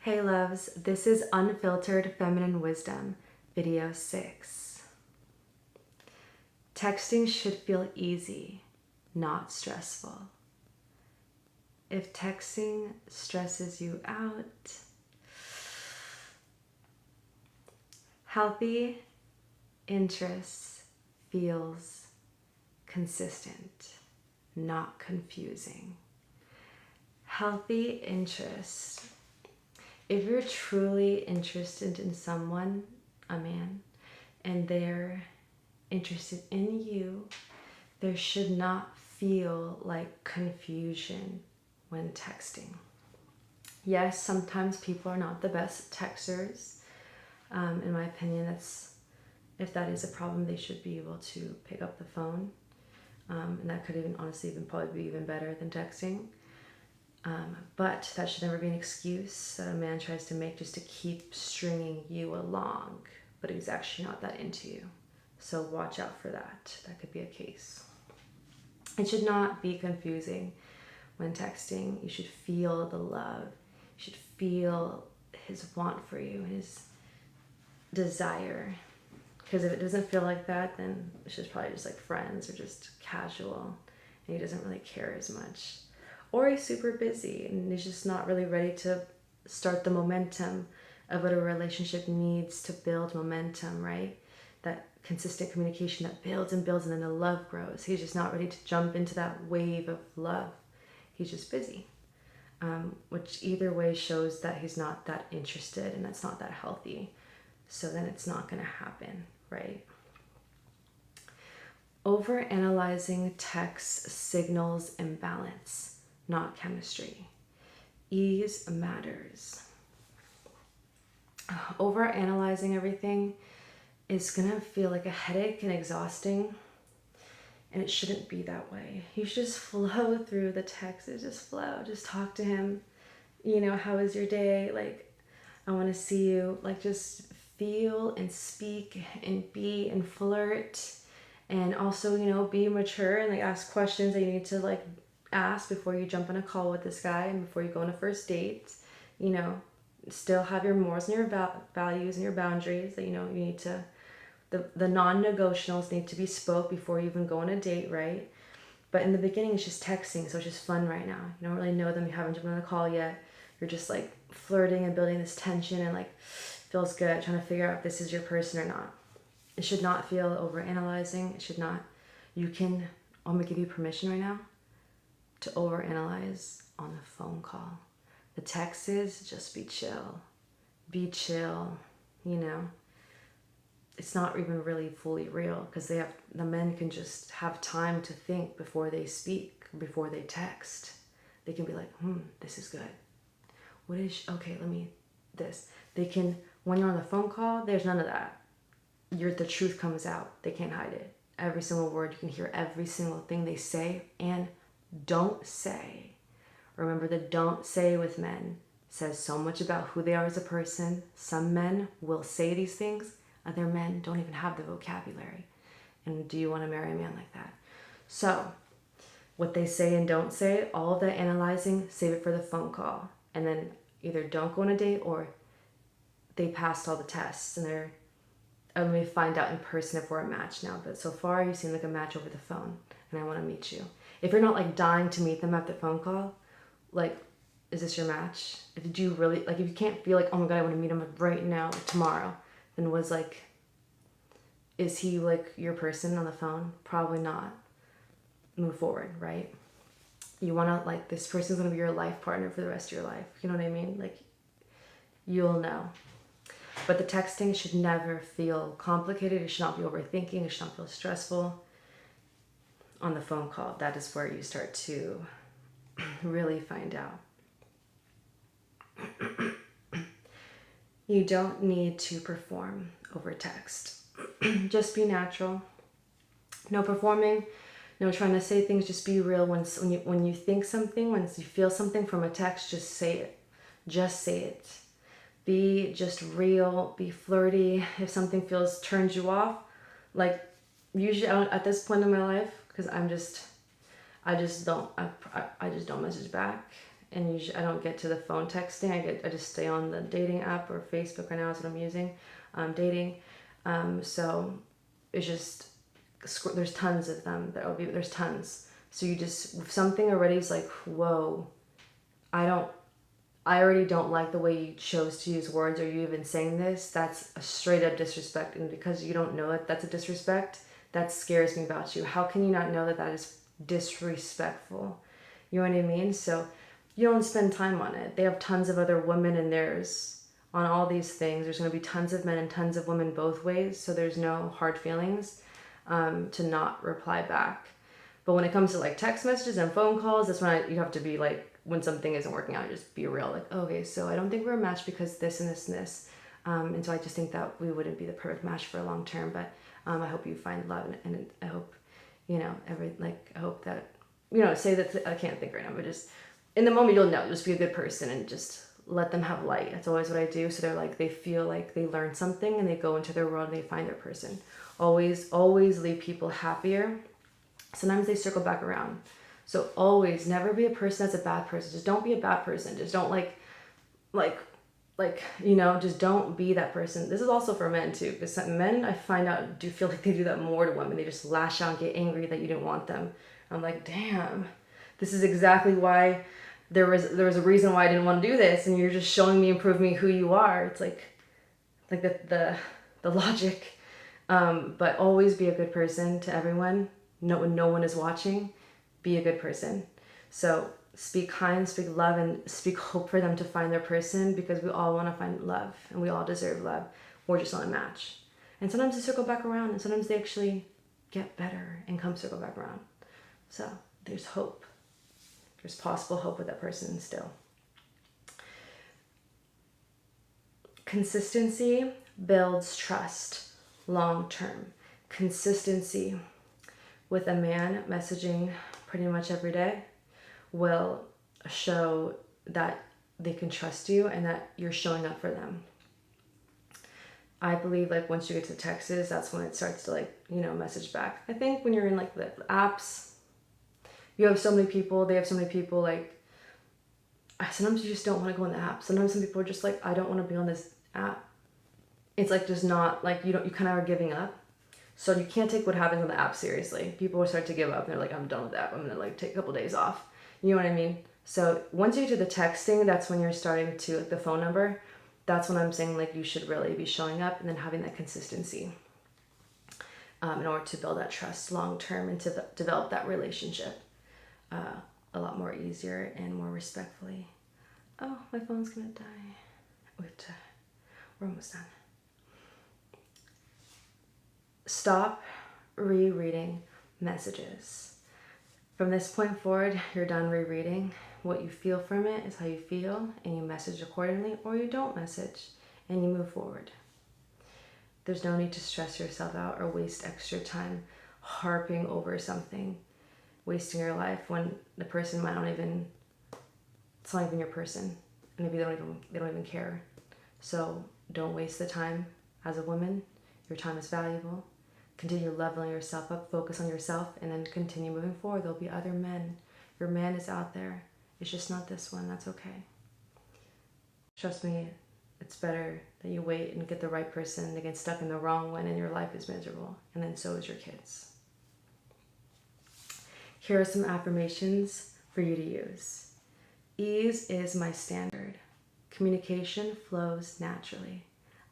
Hey loves, this is Unfiltered Feminine Wisdom, video 6. Texting should feel easy, not stressful. If texting stresses you out, healthy interest feels consistent, not confusing. Healthy interest. If you're truly interested in someone, a man, and they're interested in you, there should not feel like confusion when texting. Yes, sometimes people are not the best texters. In my opinion, if that is a problem, they should be able to pick up the phone. And that could probably be even better than texting. But that should never be an excuse that a man tries to make just to keep stringing you along, but he's actually not that into you. So watch out for that. That could be a case. It should not be confusing when texting. You should feel the love. You should feel his want for you, his desire. Because if it doesn't feel like that, then it's just probably just like friends or just casual, and he doesn't really care as much. Or he's super busy and he's just not really ready to start the momentum of what a relationship needs to build momentum, right? That consistent communication that builds and builds and then the love grows. He's just not ready to jump into that wave of love. He's just busy, which either way shows that he's not that interested, and that's not that healthy. So then it's not going to happen, right? Overanalyzing text signals imbalance, not chemistry. Ease matters. Overanalyzing everything is gonna feel like a headache and exhausting, and it shouldn't be that way. You should just flow through the text. Just flow. Just talk to him. How was your day? Like, I want to see you. Like, just feel and speak and be and flirt, and also be mature and like ask questions that you need to like ask before you jump on a call with this guy and before you go on a first date. Still have your morals and your values and your boundaries that you need to, the non-negotiables need to be spoke before you even go on a date, right? But in the beginning it's just texting, so it's just fun right now. You don't really know them, you haven't jumped on a call yet, you're just like flirting and building this tension and like feels good, trying to figure out if this is your person or not. It should not feel overanalyzing. It should not. I'm gonna give you permission right now to overanalyze on the phone call. The text is just be chill. Be chill, It's not even really fully real because the men can just have time to think before they speak, before they text. They can be like, this is good. They can, when you're on the phone call, there's none of that. The truth comes out. They can't hide it. Every single word, you can hear every single thing they say and don't say. Remember, the don't say with men says so much about who they are as a person. Some men will say these things. Other men don't even have the vocabulary. And do you want to marry a man like that? So, what they say and don't say, all of that analyzing, save it for the phone call. And then either don't go on a date or they passed all the tests and I'm going to find out in person if we're a match now. But so far, you seem like a match over the phone, and I want to meet you. If you're not like dying to meet them after the phone call, like, is this your match? If you can't feel like, oh my God, I want to meet him right now, like tomorrow, then is he like your person on the phone? Probably not. Move forward, right? You want to, like, this person's going to be your life partner for the rest of your life. You know what I mean? Like, you'll know. But the texting should never feel complicated. It should not be overthinking. It should not feel stressful. On the phone call, that is where you start to really find out. You don't need to perform over text. Just be natural. No performing, no trying to say things, just be real. When you think something, when you feel something from a text, just say it. Just say it. Be just real, be flirty. If something turns you off, like usually at this point in my life, because I just don't message back. and usually I don't get to the phone texting. I just stay on the dating app, or Facebook right now is what I'm using, dating. So it's just, there's tons of them. There's tons. So you just, something already is like, whoa, I already don't like the way you chose to use words, or you even saying this. That's a straight up disrespect. And because you don't know that that's a disrespect, that scares me about you. How can you not know that that is disrespectful? You know what I mean? So you don't spend time on it. They have tons of other women in theirs on all these things. There's going to be tons of men and tons of women both ways. So there's no hard feelings to not reply back. But when it comes to like text messages and phone calls, that's when you have to be like, when something isn't working out, just be real. Like, okay, so I don't think we're a match because this and this and this. And so I just think that we wouldn't be the perfect match for a long term. But I hope you find love, and I hope, you know, I hope that, you know, say that, I can't think right now, but just in the moment you'll know, just be a good person and just let them have light. That's always what I do. So they're like, they feel like they learn something and they go into their world and they find their person. Always leave people happier. Sometimes they circle back around. So always, never be a person that's a bad person. Just don't be a bad person. Just don't like, you know, just don't be that person. This is also for men too, because some men, I find out, do feel like they do that more to women. They just lash out and get angry that you didn't want them. I'm like, damn, this is exactly why there was a reason why I didn't want to do this, and you're just showing me and proving me who you are. It's like the logic. But always be a good person to everyone. When no one is watching, be a good person. So speak kind, speak love, and speak hope for them to find their person, because we all want to find love and we all deserve love. We're just not a match. And sometimes they circle back around, and sometimes they actually get better and come circle back around. So there's hope. There's possible hope with that person still. Consistency builds trust long term. Consistency with a man messaging pretty much every day will show that they can trust you and that you're showing up for them. I believe like once you get to texts, that's when it starts to like, you know, message back. I think when you're in like the apps, you have so many people, they have so many people, like sometimes you just don't want to go on the app. Sometimes some people are just like, I don't want to be on this app. It's like just not like, you kind of are giving up. So you can't take what happens on the app seriously. People will start to give up and they're like, I'm done with that. I'm going to like take a couple days off. You know what I mean? So once you get to the texting, that's when you're starting to, like the phone number, that's when I'm saying like you should really be showing up and then having that consistency in order to build that trust long term and to develop that relationship a lot more easier and more respectfully. Oh, my phone's gonna die. We're almost done. Stop rereading messages. From this point forward, you're done rereading. What you feel from it is how you feel, and you message accordingly, or you don't message and you move forward. There's no need to stress yourself out or waste extra time harping over something, wasting your life when the person might not even, it's not even your person. Maybe they don't even care. So don't waste the time as a woman. Your time is valuable. Continue leveling yourself up, focus on yourself, and then continue moving forward. There'll be other men. Your man is out there. It's just not this one. That's okay. Trust me, it's better that you wait and get the right person than get stuck in the wrong one and your life is miserable. And then so is your kids. Here are some affirmations for you to use. Ease is my standard. Communication flows naturally.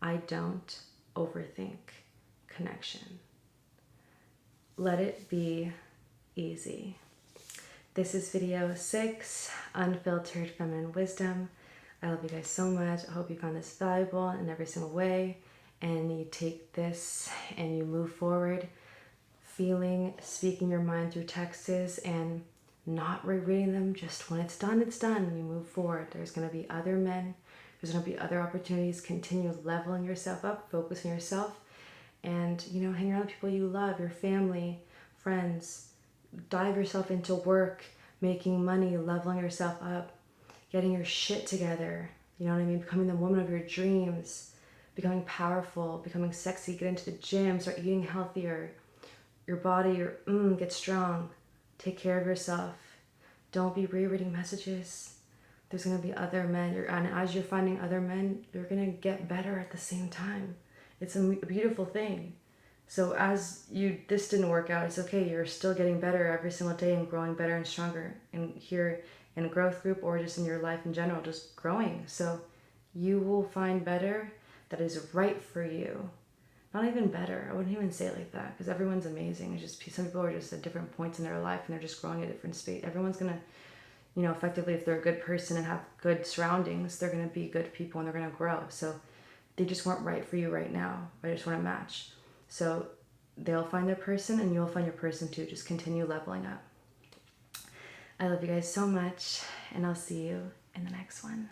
I don't overthink connection. Let it be easy. This is video 6, Unfiltered Feminine Wisdom. I love you guys so much. I hope you found this valuable in every single way, and you take this and you move forward, speaking your mind through texts and not rereading them. Just when it's done, it's done. You move forward. There's going to be other men. There's going to be other opportunities. Continue leveling yourself up, focus on yourself, and, you know, hang around the people you love, your family, friends. Dive yourself into work, making money, leveling yourself up, getting your shit together. You know what I mean? Becoming the woman of your dreams, becoming powerful, becoming sexy, get into the gym, start eating healthier. Your body, get strong. Take care of yourself. Don't be rereading messages. There's going to be other men, and as you're finding other men, you're going to get better at the same time. It's a beautiful thing. So as this didn't work out, it's okay. You're still getting better every single day and growing better and stronger. And here in a growth group or just in your life in general, just growing. So you will find better that is right for you. Not even better. I wouldn't even say it like that, because everyone's amazing. It's just some people are just at different points in their life and they're just growing at different speed. Everyone's going to, effectively, if they're a good person and have good surroundings, they're going to be good people and they're going to grow. So they just weren't right for you right now. I just want to match. So they'll find their person and you'll find your person too. Just continue leveling up. I love you guys so much, and I'll see you in the next one.